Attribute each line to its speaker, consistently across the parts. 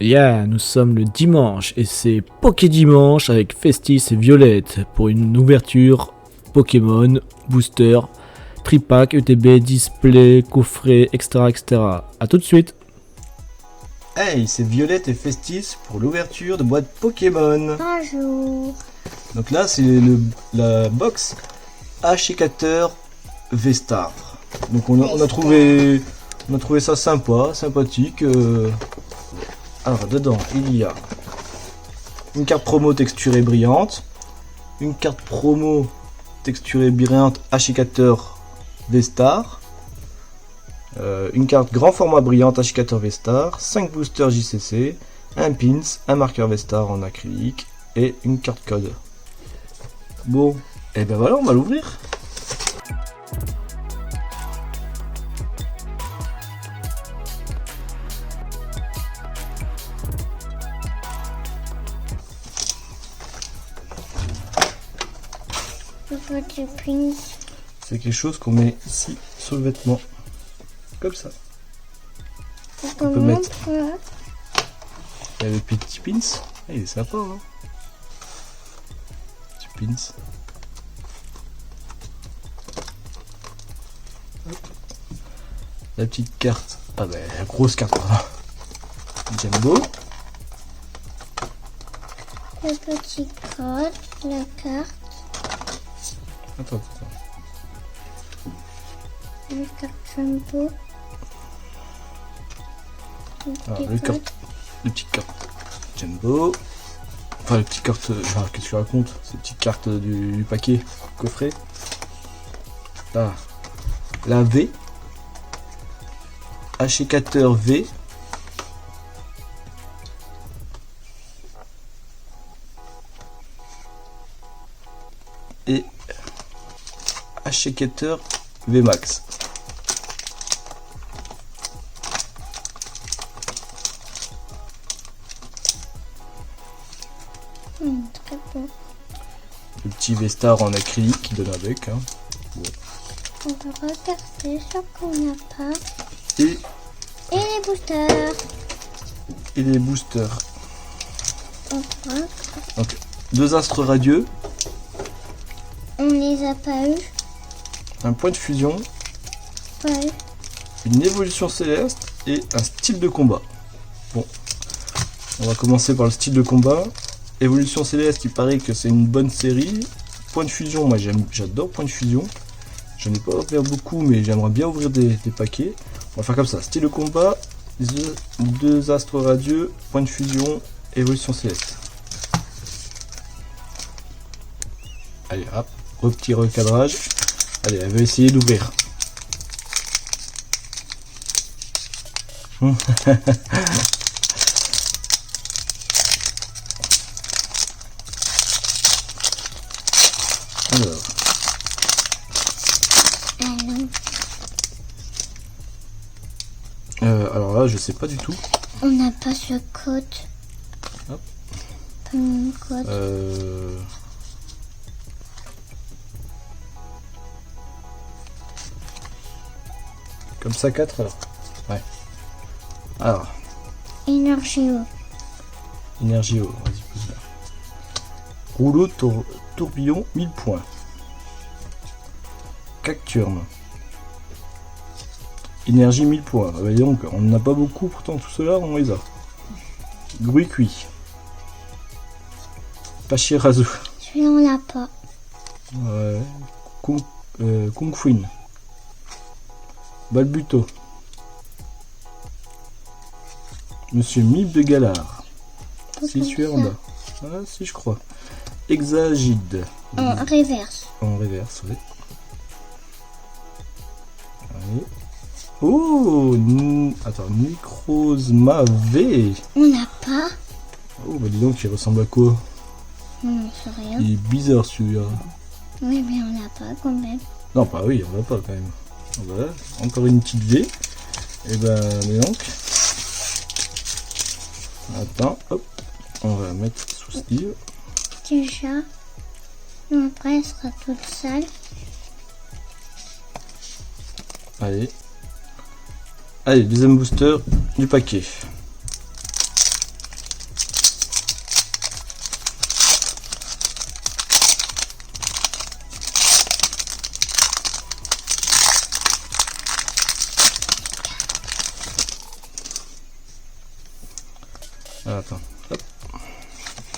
Speaker 1: Nous sommes le dimanche et c'est Poké Dimanche avec Festis et Violette pour une ouverture Pokémon, booster, tripack, ETB, display, coffret, etc. A tout de suite.
Speaker 2: Hey, c'est Violette et Festis pour l'ouverture de boîte Pokémon.
Speaker 3: Bonjour.
Speaker 2: Donc là, c'est la box H-Écateur V-Star. Donc on a trouvé ça sympathique. Alors dedans, il y a une carte promo texturée brillante, une carte promo texturée brillante H-Écateur V-Star, une carte grand format brillante H-Écateur V-Star, 5 boosters JCC, un pins, un marqueur V-Star en acrylique et une carte code. Bon, et ben voilà, on va l'ouvrir. C'est quelque chose qu'on met ici sur le vêtement. Comme ça. On peut mettre. Il y a le petit pins. Ah, il est sympa, hein. Petit pins. Hop. La petite carte. Ah ben la grosse carte, pardon. Jumbo.
Speaker 3: Le petit code, la carte.
Speaker 2: Attends.
Speaker 3: Le carte jumbo.
Speaker 2: Le petit carte Jumbo. Enfin, les petites cartes. Qu'est-ce que tu racontes? Ces petites cartes du paquet coffret. Là. La V. H-Écateur V. Et H-Écateur VMAX.
Speaker 3: Très bon.
Speaker 2: Le petit V-Star en acrylique qui donne avec. Hein. Bon.
Speaker 3: On va regarder ce qu'on n'a pas.
Speaker 2: Et
Speaker 3: les boosters.
Speaker 2: les boosters.
Speaker 3: Enfin,
Speaker 2: Donc, 2 astres radieux,
Speaker 3: on les a pas eu.
Speaker 2: un point de fusion,
Speaker 3: Ouais.
Speaker 2: une évolution céleste et un style de combat. Bon, on va commencer par le style de combat. Évolution céleste, il paraît que c'est une bonne série. Point de fusion, moi j'adore point de fusion. Je n'ai pas ouvert beaucoup, mais j'aimerais bien ouvrir des paquets. On va faire comme ça, style de combat, 2 astres radieux, point de fusion, évolution céleste. Allez hop, petit recadrage. Allez, elle va essayer d'ouvrir. Alors là, je sais pas du tout.
Speaker 3: On n'a pas ce code.
Speaker 2: Hop.
Speaker 3: Pas mon code.
Speaker 2: Comme ça, 4 alors. Ouais. Alors,
Speaker 3: Énergie.
Speaker 2: énergie haut, vas-y, pousse là. Rouleau tourbillon, 1000 points. Cacturne. Énergie 1000 points. Ah bah donc, on n'en a pas beaucoup, pourtant tout cela, on les a. Gruy cuit. Pachirazu.
Speaker 3: Celui-là, on l'a pas.
Speaker 2: Ouais. Kung Fuin. Balbuto. Monsieur Mib de Galard. Si celui-là en bas. Ah si je crois. Exagide.
Speaker 3: En reverse.
Speaker 2: En reverse, oui. Allez. Oh attends, Necrozma V.
Speaker 3: On n'a pas.
Speaker 2: Oh bah dis donc, il ressemble à quoi?
Speaker 3: On n'en sait rien.
Speaker 2: Il est bizarre celui-là.
Speaker 3: Oui, mais on n'a pas quand même.
Speaker 2: Non, bah oui, on l'a pas quand même. Voilà, encore une petite V. Et ben, dis donc. Attends, hop. On va mettre sous sleeve.
Speaker 3: Déjà. Après, elle sera toute sale.
Speaker 2: Allez. Allez, deuxième booster du paquet. Ah, attends. Hop.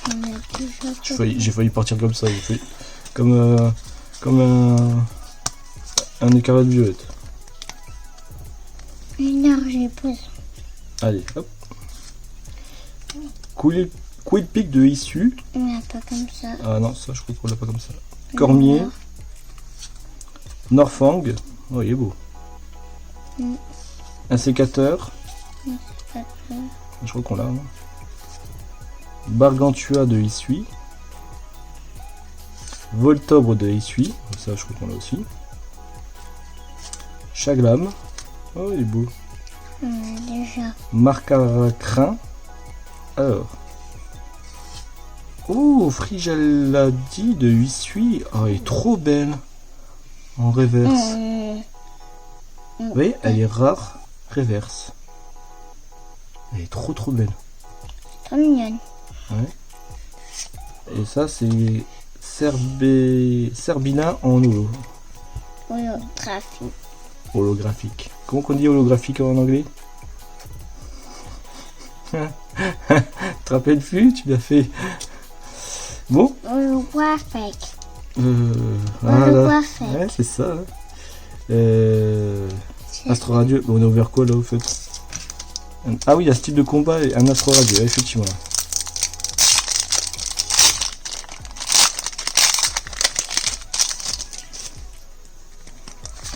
Speaker 3: On a déjà
Speaker 2: J'ai failli partir comme ça. Comme un écarlate violette.
Speaker 3: une heure, j'ai posé.
Speaker 2: Allez, hop. Quill Pick de issue.
Speaker 3: On n'a pas comme ça.
Speaker 2: Ah non, ça je crois qu'on l'a pas comme ça. Cormier. Norfang. Oh, il est beau.
Speaker 3: Mm.
Speaker 2: Un sécateur.
Speaker 3: Pas peur.
Speaker 2: Je crois qu'on l'a. Hein. Bargantua de Issui. Voltobre de Issui. Ça, je crois qu'on l'a aussi. Chaglam. Oh, il est beau.
Speaker 3: On a déjà.
Speaker 2: Marcaracrin. Alors. Oh, Frigeladi de Issui. Oh, elle est trop belle. En reverse. Vous voyez, elle est rare. Reverse. Elle est trop belle.
Speaker 3: Trop mignonne.
Speaker 2: Ouais. Et ça, c'est Serbina en
Speaker 3: Holographique.
Speaker 2: holographique. Comment qu'on dit holographique en anglais? Tu te rappelles plus? Tu l'as fait. Bon.
Speaker 3: Holographique.
Speaker 2: Voilà.
Speaker 3: Holographique.
Speaker 2: Ouais, c'est ça. Hein. Astro Radio. On a ouvert quoi là au fait? Ah oui, il y a style de combat et un Astro Radio, effectivement.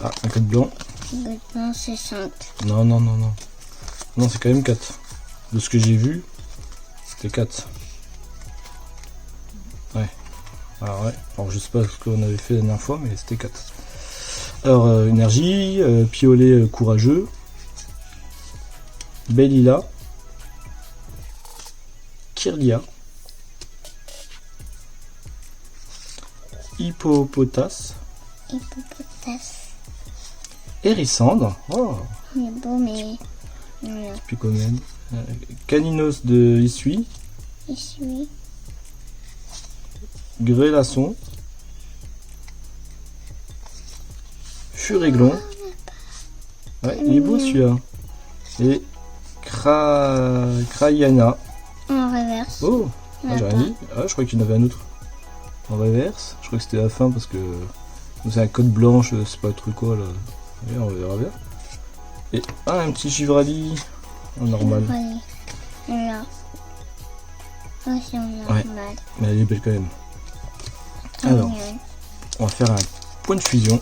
Speaker 2: Ah, un code blanc.
Speaker 3: Maintenant, c'est 5.
Speaker 2: Non. Non, c'est quand même 4. De ce que j'ai vu, c'était 4. Ouais. Ah ouais. Alors, je sais pas ce qu'on avait fait la dernière fois, mais c'était 4. Alors, énergie, piolet courageux, Bellila, Kirlia, Hippopotas,
Speaker 3: Hippopotas.
Speaker 2: Hérissandre. Oh,
Speaker 3: Il est beau, mais. Non.
Speaker 2: puis quand même. Caninos de Issui,
Speaker 3: Ici.
Speaker 2: Grelasson, Furéglon. Ouais, il est beau celui-là. Et Crayana.
Speaker 3: En reverse.
Speaker 2: Oh,
Speaker 3: On
Speaker 2: ah,
Speaker 3: a
Speaker 2: j'ai
Speaker 3: pas.
Speaker 2: rien dit. Ah, je crois qu'il y en avait un autre. En reverse. Je crois que c'était la fin parce que c'est un code blanche, c'est pas le truc quoi là. Et on verra bien. Et un petit Givrali en normal.
Speaker 3: Là. Aussi en
Speaker 2: Ouais.
Speaker 3: normal.
Speaker 2: Mais elle est belle quand même.
Speaker 3: Trop
Speaker 2: Alors.
Speaker 3: mignonne.
Speaker 2: On va faire un point de fusion.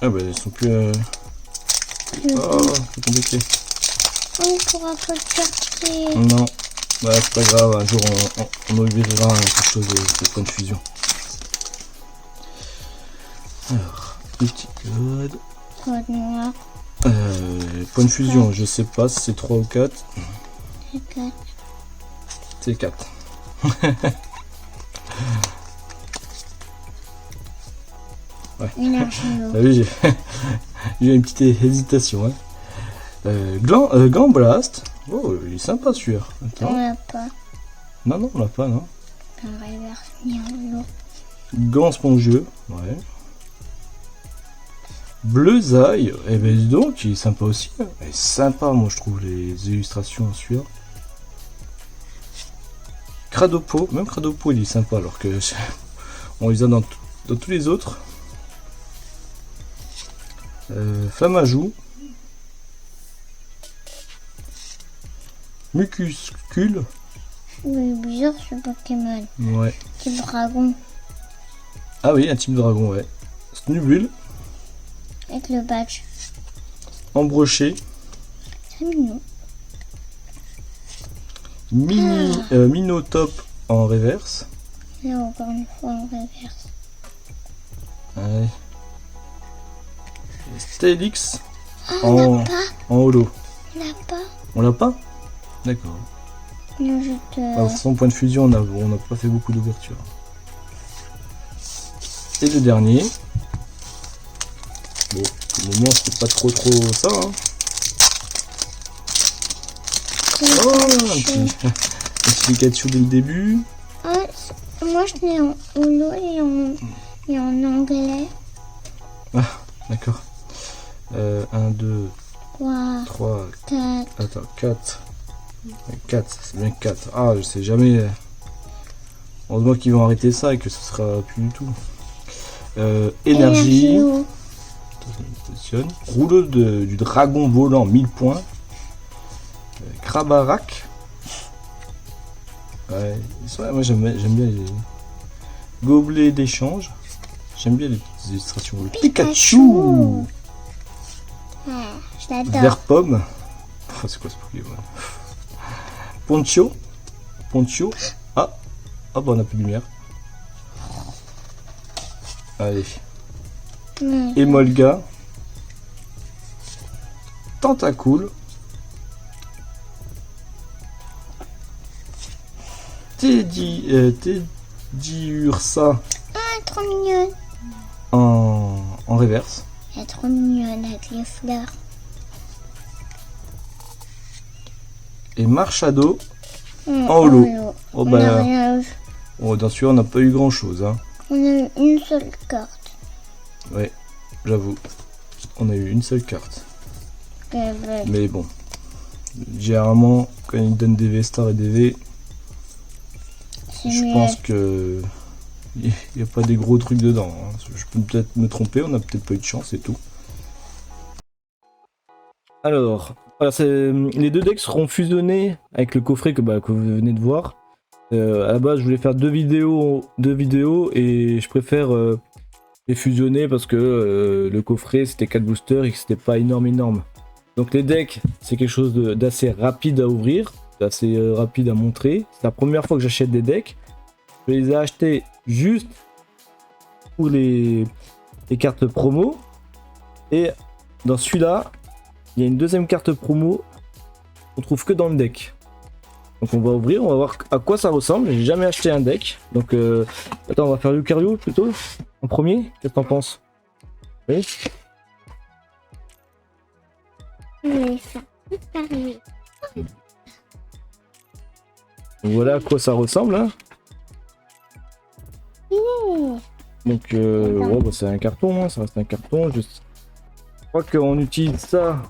Speaker 2: Ah bah ils sont plus... Oh, c'est compliqué.
Speaker 3: On pourra pas le chercher.
Speaker 2: Non, bah c'est pas grave, un jour on ouvrira quelque chose de point de fusion. Alors, petit code.
Speaker 3: Code noir.
Speaker 2: Point de fusion, je sais pas si c'est 3 ou 4.
Speaker 3: C'est 4.
Speaker 2: C'est 4.
Speaker 3: Énergie
Speaker 2: T'as vu, j'ai eu une petite hésitation. Hein. Gant Blast. Oh, il est sympa celui-là.
Speaker 3: On
Speaker 2: Attends.
Speaker 3: l'a pas.
Speaker 2: Non, on l'a pas, non.
Speaker 3: En reverse ni en lot.
Speaker 2: Gant spongieux. Ouais. Bleuzaille. Eh ben dis donc, il est sympa aussi. Hein. Il est sympa, moi je trouve, les illustrations à celui-là. Cradopo. Même Cradopo, il est sympa, alors que on les a dans tous les autres. Flamajou. Mucuscule.
Speaker 3: Oui, bizarre ce Pokémon.
Speaker 2: Ouais.
Speaker 3: C'est dragon.
Speaker 2: Ah oui, un type dragon, ouais. Snubule.
Speaker 3: Avec le badge.
Speaker 2: Embroché.
Speaker 3: C'est mignon.
Speaker 2: Minotop en reverse.
Speaker 3: Et encore une fois en reverse.
Speaker 2: Ouais. Stélix
Speaker 3: Ah, on
Speaker 2: en,
Speaker 3: l'a pas.
Speaker 2: en holo.
Speaker 3: On l'a pas.
Speaker 2: On l'a pas? D'accord.
Speaker 3: Non, je te...
Speaker 2: De toute façon, point de fusion, on n'a pas fait beaucoup d'ouverture. Et le dernier. Bon, au moment, c'était pas trop ça. Hein. Oh, un petit Pikachu dès le début.
Speaker 3: Ah, moi je l'ai en holo et en anglais.
Speaker 2: D'accord. 1, 2,
Speaker 3: 3,
Speaker 2: 3,
Speaker 3: 4.
Speaker 2: attends, 4. 4, c'est bien 4. Ah, je sais jamais. Heureusement qu'ils vont arrêter ça et que ce sera plus du tout. Énergie. Positionne. Rouleau du dragon volant 1000 points. Krabarak. Ouais, moi j'aime bien les gobelets d'échange. J'aime bien les petites illustrations. Le Pikachu.
Speaker 3: Ah, je l'adore.
Speaker 2: Vert pomme. Oh, c'est quoi ce Pokémon? Poncho. Poncho. Ah. Ah bah on a plus de lumière. Allez. Emolga. Tentacool. Teddy Ursa
Speaker 3: Ah, trop mignonne.
Speaker 2: en reverse.
Speaker 3: Elle est trop mignonne avec les fleurs.
Speaker 2: Et Marshado
Speaker 3: En
Speaker 2: holo. Oh
Speaker 3: On
Speaker 2: bah,
Speaker 3: a rien.
Speaker 2: oh, dans celui-là on n'a pas eu grand chose. Hein.
Speaker 3: On a eu une seule carte.
Speaker 2: Ouais, j'avoue. On a eu une seule carte. Mais bon. Généralement, quand ils donnent des V-Stars et des V, je pense que il n'y a pas des gros trucs dedans. Hein. Je peux peut-être me tromper, on n'a peut-être pas eu de chance et tout. Alors, voilà, les deux decks seront fusionnés avec le coffret que vous venez de voir. À la base, je voulais faire deux vidéos et je préfère les fusionner parce que le coffret c'était 4 boosters et que c'était pas énorme. Donc les decks, c'est quelque chose d'assez rapide à ouvrir, d'assez rapide à montrer. C'est la première fois que j'achète des decks. Je les ai achetés juste pour les cartes promo. Et dans celui-là, il y a une deuxième carte promo qu'on trouve que dans le deck. Donc on va ouvrir, on va voir à quoi ça ressemble. J'ai jamais acheté un deck. Donc attends, on va faire Lucario plutôt en premier. Qu'est-ce que t'en penses? Oui. Voilà à quoi ça ressemble. Hein. Donc c'est un carton, hein, ça reste un carton. Je crois qu'on utilise ça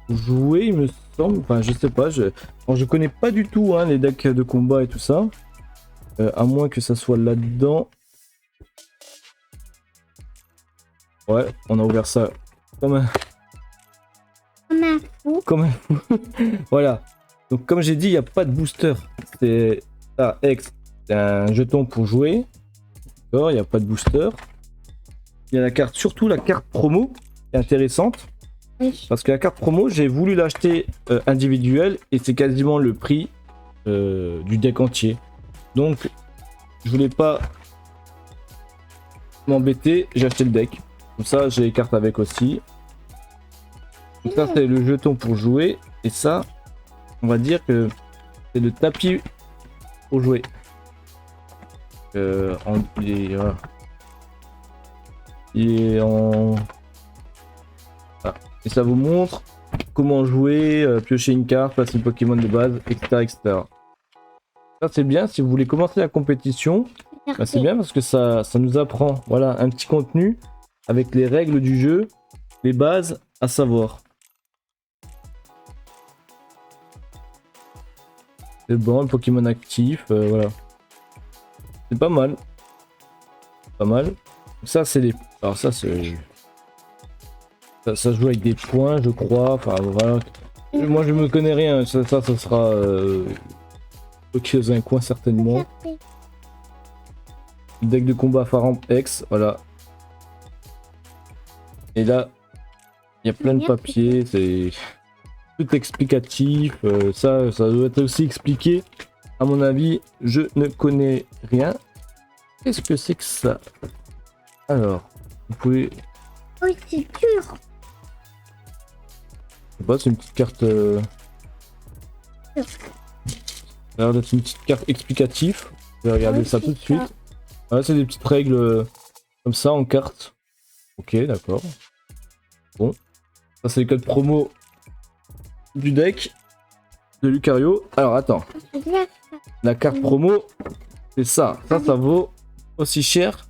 Speaker 2: pour jouer, il me semble. Enfin, je sais pas. Je connais pas du tout hein, les decks de combat et tout ça. À moins que ça soit là-dedans. Ouais, on a ouvert ça comme un fou. Voilà. Donc comme j'ai dit, il n'y a pas de booster. C'est ça, X, c'est un jeton pour jouer. D'accord, il n'y a pas de booster. Il y a la carte, surtout la carte promo, qui est intéressante.
Speaker 3: Oui.
Speaker 2: Parce que la carte promo, j'ai voulu l'acheter individuelle et c'est quasiment le prix du deck entier. Donc, je voulais pas m'embêter, j'ai acheté le deck. Comme ça, j'ai les cartes avec aussi. Donc ça, c'est le jeton pour jouer. Et ça, on va dire que c'est le tapis pour jouer. Il est en... Ah. Et ça vous montre comment jouer, piocher une carte, passer une Pokémon de base, etc. Ça c'est bien, si vous voulez commencer la compétition, c'est bien parce que ça nous apprend voilà, un petit contenu avec les règles du jeu, les bases à savoir. C'est bon, le Pokémon actif, voilà. C'est pas mal. Pas mal. Ça c'est les... Alors ça c'est... Ça se joue avec des points je crois, enfin voilà. Moi je me connais rien, ça sera... Ok, dans un coin certainement. Deck de combat Pharamp X, voilà. Et là, il y a plein de papiers, c'est tout explicatif. Ça doit être aussi expliqué. À mon avis, je ne connais rien. Qu'est-ce que c'est que ça? Alors, vous pouvez...
Speaker 3: Oui, c'est dur.
Speaker 2: Je sais pas, c'est une petite carte... Ça a l'air d'être une petite carte explicative. Je vais regarder ça tout de suite. Ah, c'est des petites règles comme ça en carte. Ok, d'accord. Bon. Ça, c'est le code promo du deck de Lucario. Alors, attends. La carte promo, c'est ça. Ça vaut aussi cher.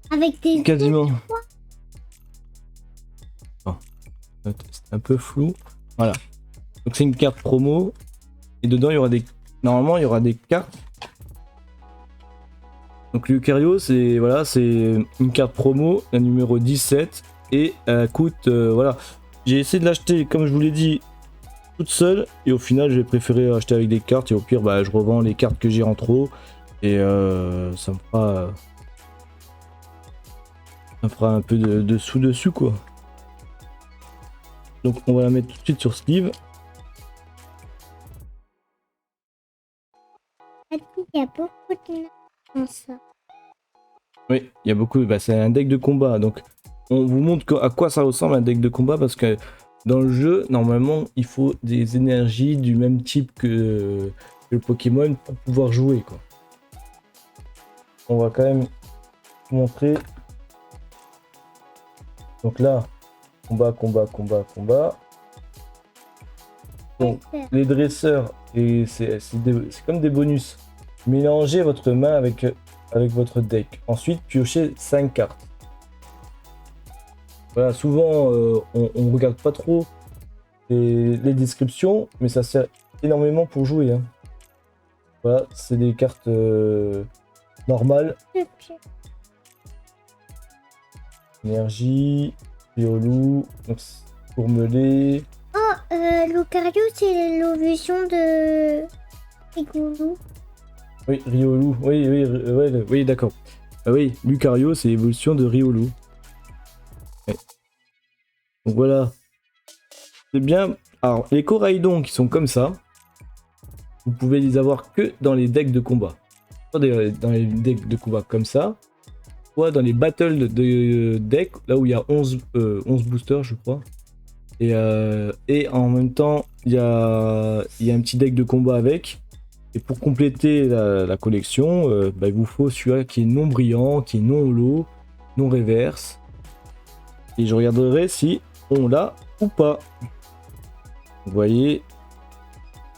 Speaker 3: Avec des...
Speaker 2: Quasiment. C'est un peu flou. Voilà. Donc c'est une carte promo. Et dedans, il y aura des... Normalement, il y aura des cartes. Donc Lucario, c'est voilà, c'est une carte promo, la numéro 17. Et elle coûte... voilà. J'ai essayé de l'acheter, comme je vous l'ai dit, toute seule. Et au final, j'ai préféré acheter avec des cartes. Et au pire, bah, je revends les cartes que j'ai en trop. Et ça me fera un peu de sous dessus, quoi. Donc on va la mettre tout de suite sur sleeve.
Speaker 3: Il y a beaucoup de noms dans ça.
Speaker 2: Oui, il y a beaucoup. Bah, c'est un deck de combat. Donc on vous montre à quoi ça ressemble un deck de combat parce que dans le jeu, normalement, il faut des énergies du même type que le Pokémon pour pouvoir jouer, quoi. On va quand même vous montrer. Donc là, combat. Donc les dresseurs, et c'est comme des bonus. Mélangez votre main avec votre deck. Ensuite, piochez 5 cartes. Voilà, souvent, on regarde pas trop les descriptions, mais ça sert énormément pour jouer, hein. Voilà, c'est des cartes normales. Énergie, Riolu, donc Tourmelé.
Speaker 3: Lucario, c'est l'évolution de Rigoulou.
Speaker 2: Oui, Riolu. Oui, d'accord. Ah oui, Lucario, c'est l'évolution de Riolu. Ouais. Donc voilà. C'est bien. Alors, les Coraidon qui sont comme ça, vous pouvez les avoir que dans les decks de combat. Soit dans les decks de combat comme ça, soit dans les battles de decks, là où il y a 11 boosters, je crois. Et en même temps, il y a un petit deck de combat avec. Et pour compléter la collection, bah, il vous faut celui-là qui est non brillant, qui est non holo, non reverse. Et je regarderai si on l'a ou pas. Vous voyez,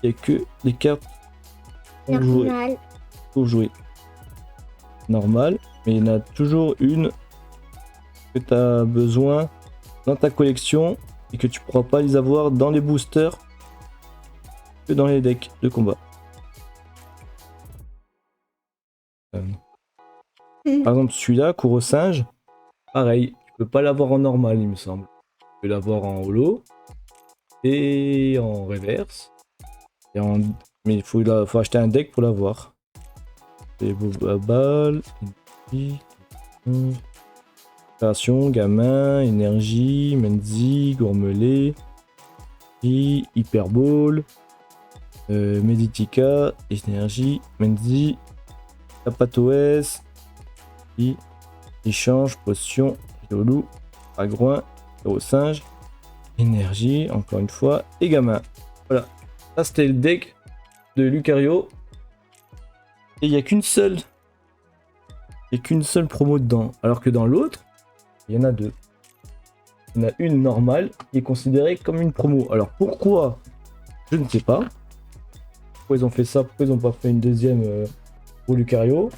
Speaker 2: il n'y a que les cartes pour jouer. Normal, mais il y en a toujours une que tu as besoin dans ta collection et que tu ne pourras pas les avoir dans les boosters que dans les decks de combat. Par exemple, celui-là, Singe, pareil, tu peux pas l'avoir en normal, il me semble. Tu peux l'avoir en holo et en reverse. Mais il faut acheter un deck pour l'avoir. Et balle, création, gamin, énergie, Menzi, Gourmelet, Hyperball, Meditica, énergie, Menzi, Tapatoès, échange, potion, Riolu, Agrouin, Singe, énergie, encore une fois, et gamin. Voilà, ça c'était le deck de Lucario. Et il n'y a qu'une seule promo dedans. Alors que dans l'autre, il y en a deux. Il y en a une normale qui est considérée comme une promo. Alors pourquoi? Je ne sais pas. Pourquoi ils ont fait ça? Pourquoi ils n'ont pas fait une deuxième pour Lucario?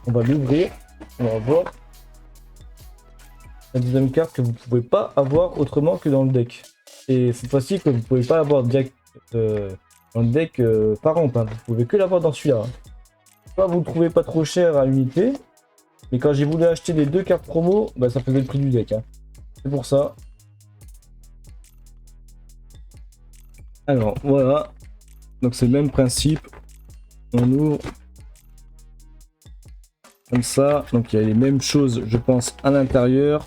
Speaker 2: On va l'ouvrir. On va voir la deuxième carte que vous ne pouvez pas avoir autrement que dans le deck. Et cette fois-ci que vous ne pouvez pas avoir direct dans le deck par exemple. Hein. Vous pouvez que l'avoir dans celui-là. Hein. Soit vous ne trouvez pas trop cher à l'unité. Mais quand j'ai voulu acheter les deux cartes promo, bah, ça faisait le prix du deck. Hein. C'est pour ça. Alors voilà. Donc c'est le même principe. On ouvre comme ça. Donc il y a les mêmes choses, je pense, à l'intérieur.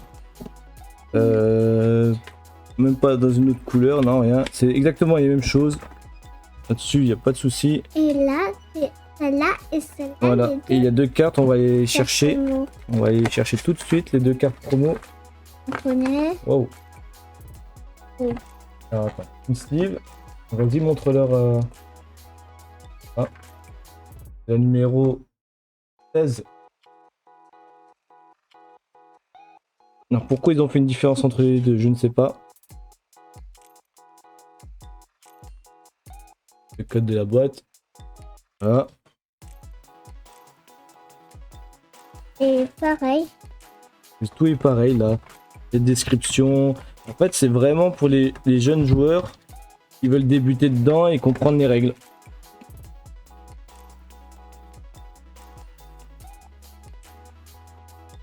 Speaker 2: Même pas dans une autre couleur, non, rien. C'est exactement les mêmes choses. Là-dessus, il n'y a pas de souci.
Speaker 3: Et là, c'est celle-là et celle-là.
Speaker 2: Voilà. Et il y a deux cartes, on va aller chercher. On va aller chercher tout de suite les deux cartes promo.
Speaker 3: On connaît.
Speaker 2: Wow.
Speaker 3: Oui.
Speaker 2: Alors attends, une sleeve. Vas-y, montre-leur. Ah. La numéro 16. Alors pourquoi ils ont fait une différence entre les deux, je ne sais pas. Le code de la boîte. Voilà.
Speaker 3: Et pareil.
Speaker 2: Tout est pareil là. Les descriptions. En fait, c'est vraiment pour les jeunes joueurs qui veulent débuter dedans et comprendre les règles.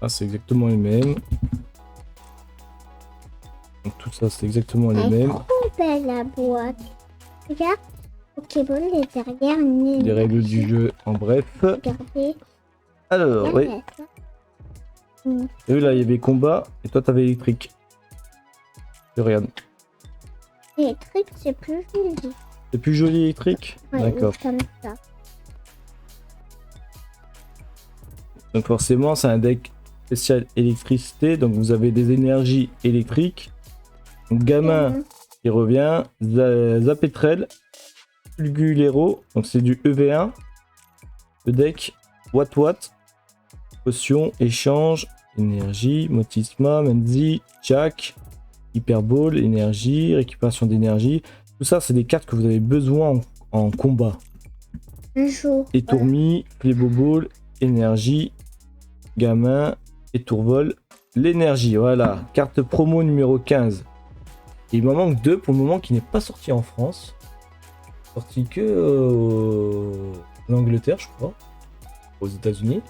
Speaker 2: Ah, c'est exactement les mêmes. Donc tout ça, c'est exactement les
Speaker 3: Elle est
Speaker 2: mêmes.
Speaker 3: trop belle la boîte. Regarde, Pokémon est derrière une
Speaker 2: Les règles du jeu en bref.
Speaker 3: Regardez.
Speaker 2: Alors, oui. Et là, il y avait combat et toi, t'avais électrique. Et regarde.
Speaker 3: Électrique, c'est plus joli.
Speaker 2: C'est plus joli électrique.
Speaker 3: Ouais,
Speaker 2: D'accord.
Speaker 3: comme ça.
Speaker 2: Donc forcément, c'est un deck spécial électricité. Donc vous avez des énergies électriques. Donc, gamin qui revient. Zapetrel. Fulgulero. Donc c'est du EV1. Le deck. Watt. Potion. Échange. Énergie. Motisma. Menzi. Jack. Hyperball. Énergie. Récupération d'énergie. Tout ça, c'est des cartes que vous avez besoin en combat.
Speaker 3: Un jour.
Speaker 2: Étourmi. Fléboball. Énergie. Gamin. Étourvol. L'énergie. Voilà. Carte promo numéro 15. Et il m'en manque 2 pour le moment qui n'est pas sorti en France. Sorti que en Angleterre, je crois. Aux États-Unis.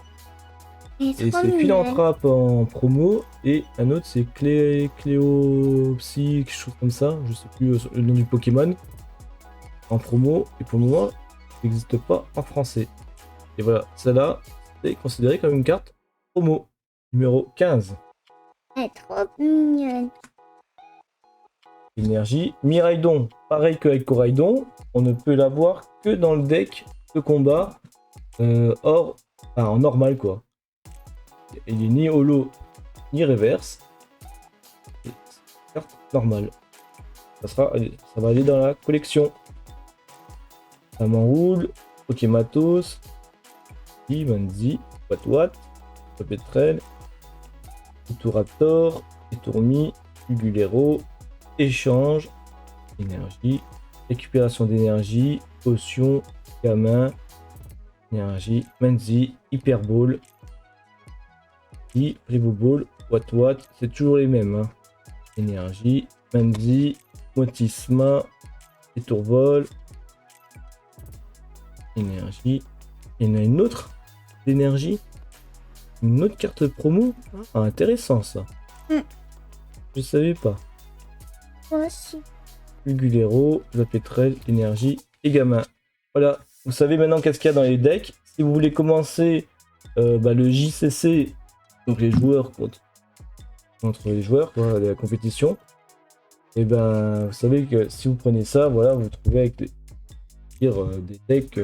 Speaker 2: Et c'est Philanthrope en promo. Et un autre, c'est Cléopsy, quelque chose comme ça. Je sais plus le nom du Pokémon. En promo. Et pour le moment, ça n'existe pas en français. Et voilà, celle-là est considérée comme une carte promo. Numéro 15.
Speaker 3: Elle est trop mignonne.
Speaker 2: Énergie. Miraidon, pareil qu'avec Coraidon, on ne peut l'avoir que dans le deck de combat en normal quoi. Il est ni holo ni reverse. Et c'est une carte normale. Ça va aller dans la collection. Amanroul, Pokématos, Manzi, Watt, Petrel, Raptor, Étourmi, Ugulero, échange, énergie, récupération d'énergie, potion, gamin, énergie, Menzi, Hyperball, Fléboball, Watt, c'est toujours les mêmes. Hein. Énergie, Menzi, Motisma, Étourvol, énergie. Il y en a une autre d'énergie, une autre carte promo. Ah, intéressant ça. Je savais pas.
Speaker 3: Moi aussi.
Speaker 2: Ugulero, Zapetrel, énergie et gamin. Voilà, vous savez maintenant qu'est-ce qu'il y a dans les decks. Si vous voulez commencer le JCC, donc les joueurs contre les joueurs, quoi, la compétition, et ben vous savez que si vous prenez ça, voilà, vous trouvez avec des decks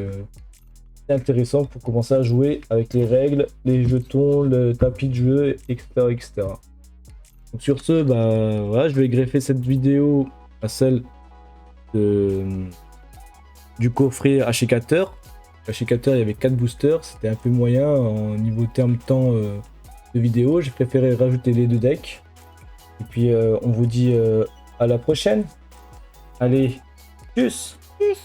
Speaker 2: intéressants pour commencer à jouer avec les règles, les jetons, le tapis de jeu, etc. Donc sur ce, voilà, je vais greffer cette vidéo à celle du coffret H4. H4, il y avait 4 boosters, c'était un peu moyen en niveau terme-temps de vidéo. J'ai préféré rajouter les 2 decks. Et puis on vous dit à la prochaine. Allez, tchuss!
Speaker 3: Plus.